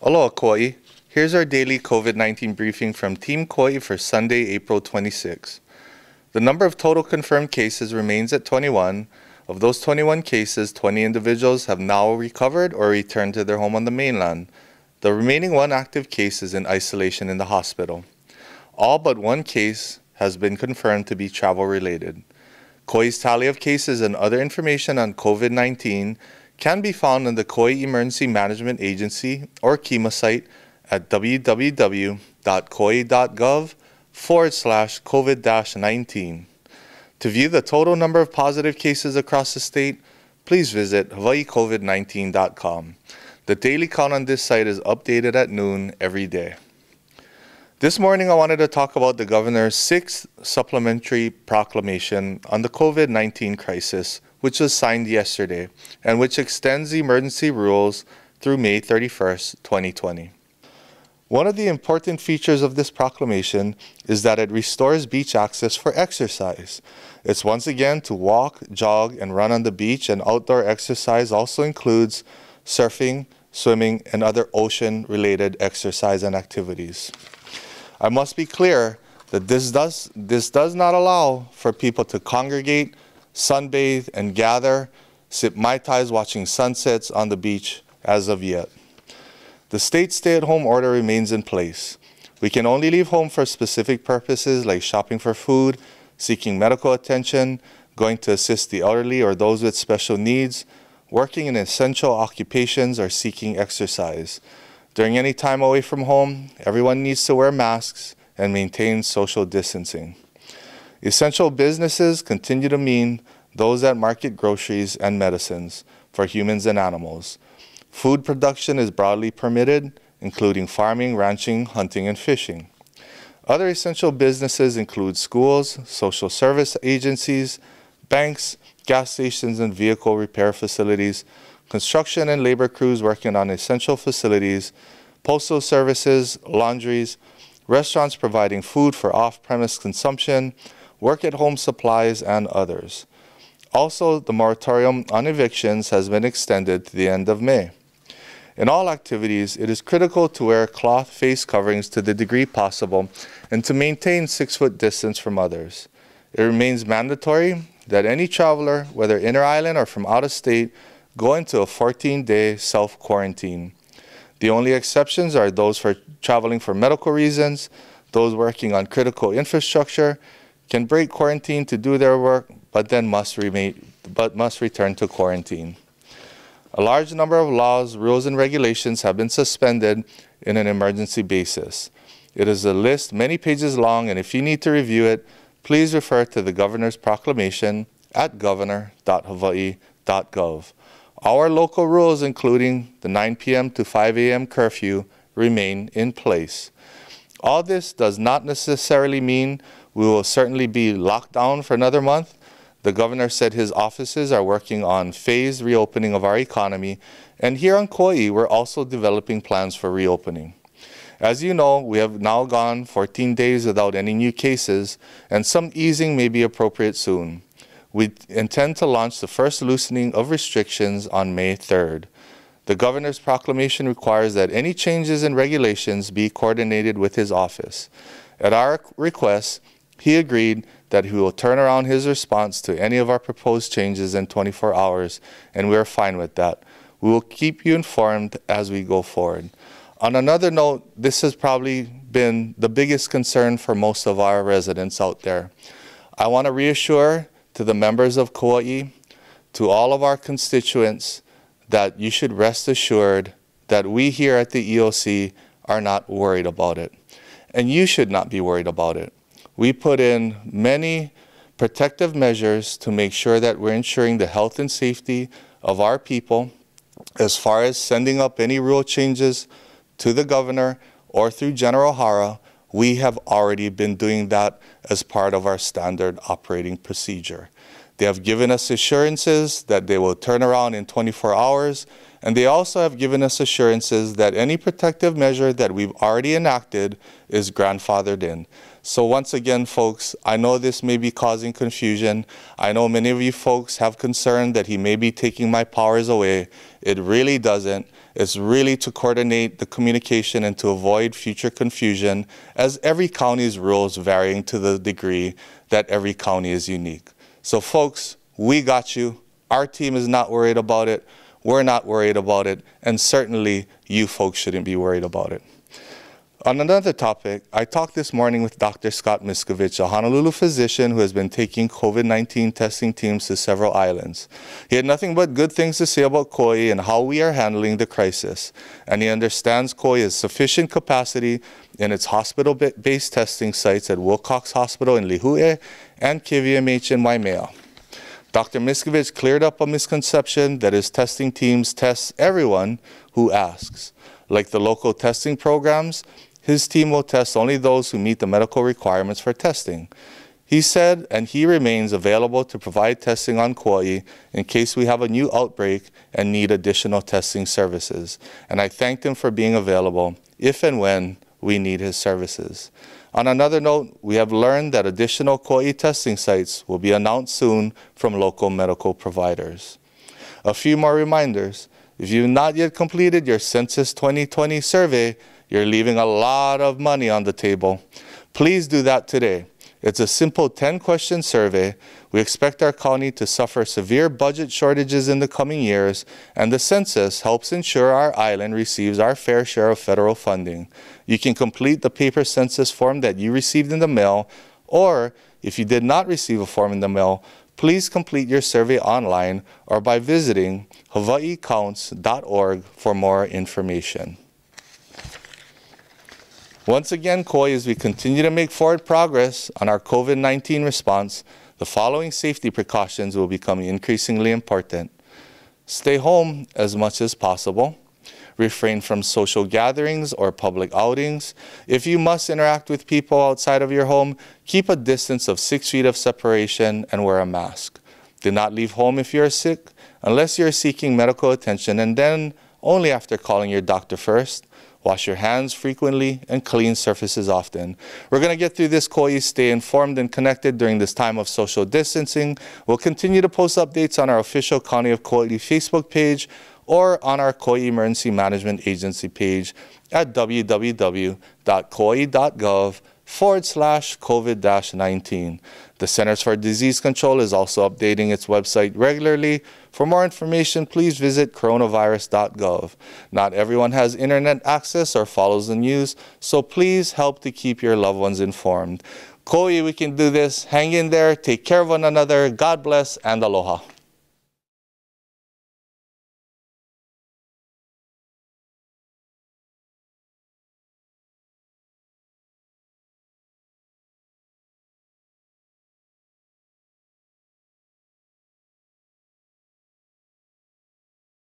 Aloha, Kauai. Here's our daily COVID-19 briefing from Team Kauai for Sunday, April 26. The number of total confirmed cases remains at 21. Of those 21 cases, 20 individuals have now recovered or returned to their home on the mainland. The remaining one active case is in isolation in the hospital. All but one case has been confirmed to be travel-related. Kauai's tally of cases and other information on COVID-19 can be found on the Kauai Emergency Management Agency or KEMA site at www.kauai.gov/COVID-19. To view the total number of positive cases across the state, please visit hawaiicovid19.com. The daily count on this site is updated at noon every day. This morning, I wanted to talk about the governor's 6th supplementary proclamation on the COVID-19 crisis, which was signed yesterday and which extends the emergency rules through May 31st, 2020. One of the important features of this proclamation is that it restores beach access for exercise. It's once again to walk, jog, and run on the beach, and outdoor exercise also includes surfing, swimming, and other ocean-related exercise and activities. I must be clear that this does not allow for people to congregate, sunbathe, and gather, sip Mai Tais watching sunsets on the beach as of yet. The state stay-at-home order remains in place. We can only leave home for specific purposes like shopping for food, seeking medical attention, going to assist the elderly or those with special needs, working in essential occupations, or seeking exercise. During any time away from home, everyone needs to wear masks and maintain social distancing. Essential businesses continue to mean those that market groceries and medicines for humans and animals. Food production is broadly permitted, including farming, ranching, hunting, and fishing. Other essential businesses include schools, social service agencies, banks, gas stations and vehicle repair facilities, construction and labor crews working on essential facilities, postal services, laundries, restaurants providing food for off-premise consumption, work-at-home supplies, and others. Also, the moratorium on evictions has been extended to the end of May. In all activities, it is critical to wear cloth face coverings to the degree possible and to maintain 6-foot distance from others. It remains mandatory that any traveler, whether inter-island or from out of state, go into a 14-day self-quarantine. The only exceptions are those for traveling for medical reasons, those working on critical infrastructure, can break quarantine to do their work, but must return to quarantine. A large number of laws, rules, and regulations have been suspended in an emergency basis. It is a list many pages long, and if you need to review it, please refer to the governor's proclamation at governor.hawaii.gov. Our local rules, including the 9 p.m. to 5 a.m. curfew, remain in place. All this does not necessarily mean we will certainly be locked down for another month. The governor said his offices are working on phased reopening of our economy, and here on Kauai, we're also developing plans for reopening. As you know, we have now gone 14 days without any new cases, and some easing may be appropriate soon. We intend to launch the first loosening of restrictions on May 3rd. The governor's proclamation requires that any changes in regulations be coordinated with his office. At our request, he agreed that he will turn around his response to any of our proposed changes in 24 hours, and we are fine with that. We will keep you informed as we go forward. On another note, this has probably been the biggest concern for most of our residents out there. I want to reassure to the members of Kauai, to all of our constituents, that you should rest assured that we here at the EOC are not worried about it. And you should not be worried about it. We put in many protective measures to make sure that we're ensuring the health and safety of our people. As far as sending up any rule changes to the governor or through General Hara, we have already been doing that as part of our standard operating procedure. They have given us assurances that they will turn around in 24 hours, and they also have given us assurances that any protective measure that we've already enacted is grandfathered in. So once again, folks, I know this may be causing confusion. I know many of you folks have concern that he may be taking my powers away. It really doesn't. It's really to coordinate the communication and to avoid future confusion, as every county's rules varying to the degree that every county is unique. So folks, we got you. Our team is not worried about it. We're not worried about it. And certainly you folks shouldn't be worried about it. On another topic, I talked this morning with Dr. Scott Miskovich, a Honolulu physician who has been taking COVID-19 testing teams to several islands. He had nothing but good things to say about Kauai and how we are handling the crisis. And he understands Kauai has sufficient capacity in its hospital-based testing sites at Wilcox Hospital in Lihue and KVMH in Waimea. Dr. Miskovich cleared up a misconception that his testing teams test everyone who asks. Like the local testing programs, his team will test only those who meet the medical requirements for testing. He said, and he remains available to provide testing on Kauai in case we have a new outbreak and need additional testing services. And I thanked him for being available if and when we need his services. On another note, we have learned that additional Kauai testing sites will be announced soon from local medical providers. A few more reminders. If you've not yet completed your Census 2020 survey, you're leaving a lot of money on the table. Please do that today. It's a simple 10-question survey. We expect our county to suffer severe budget shortages in the coming years, and the census helps ensure our island receives our fair share of federal funding. You can complete the paper census form that you received in the mail, or if you did not receive a form in the mail, please complete your survey online or by visiting hawaiicounts.org for more information. Once again, Kauai, as we continue to make forward progress on our COVID-19 response, the following safety precautions will become increasingly important. Stay home as much as possible. Refrain from social gatherings or public outings. If you must interact with people outside of your home, keep a distance of 6 feet of separation and wear a mask. Do not leave home if you are sick, unless you are seeking medical attention, and then only after calling your doctor first. Wash your hands frequently and clean surfaces often. We're going to get through this, Kauai. Stay informed and connected during this time of social distancing. We'll continue to post updates on our official County of Kauai Facebook page or on our Kauai Emergency Management Agency page at www.kauai.gov/COVID-19. The Centers for Disease Control is also updating its website regularly. For more information, please visit coronavirus.gov. Not everyone has internet access or follows the news, so please help to keep your loved ones informed. Kauai, we can do this. Hang in there. Take care of one another. God bless and aloha.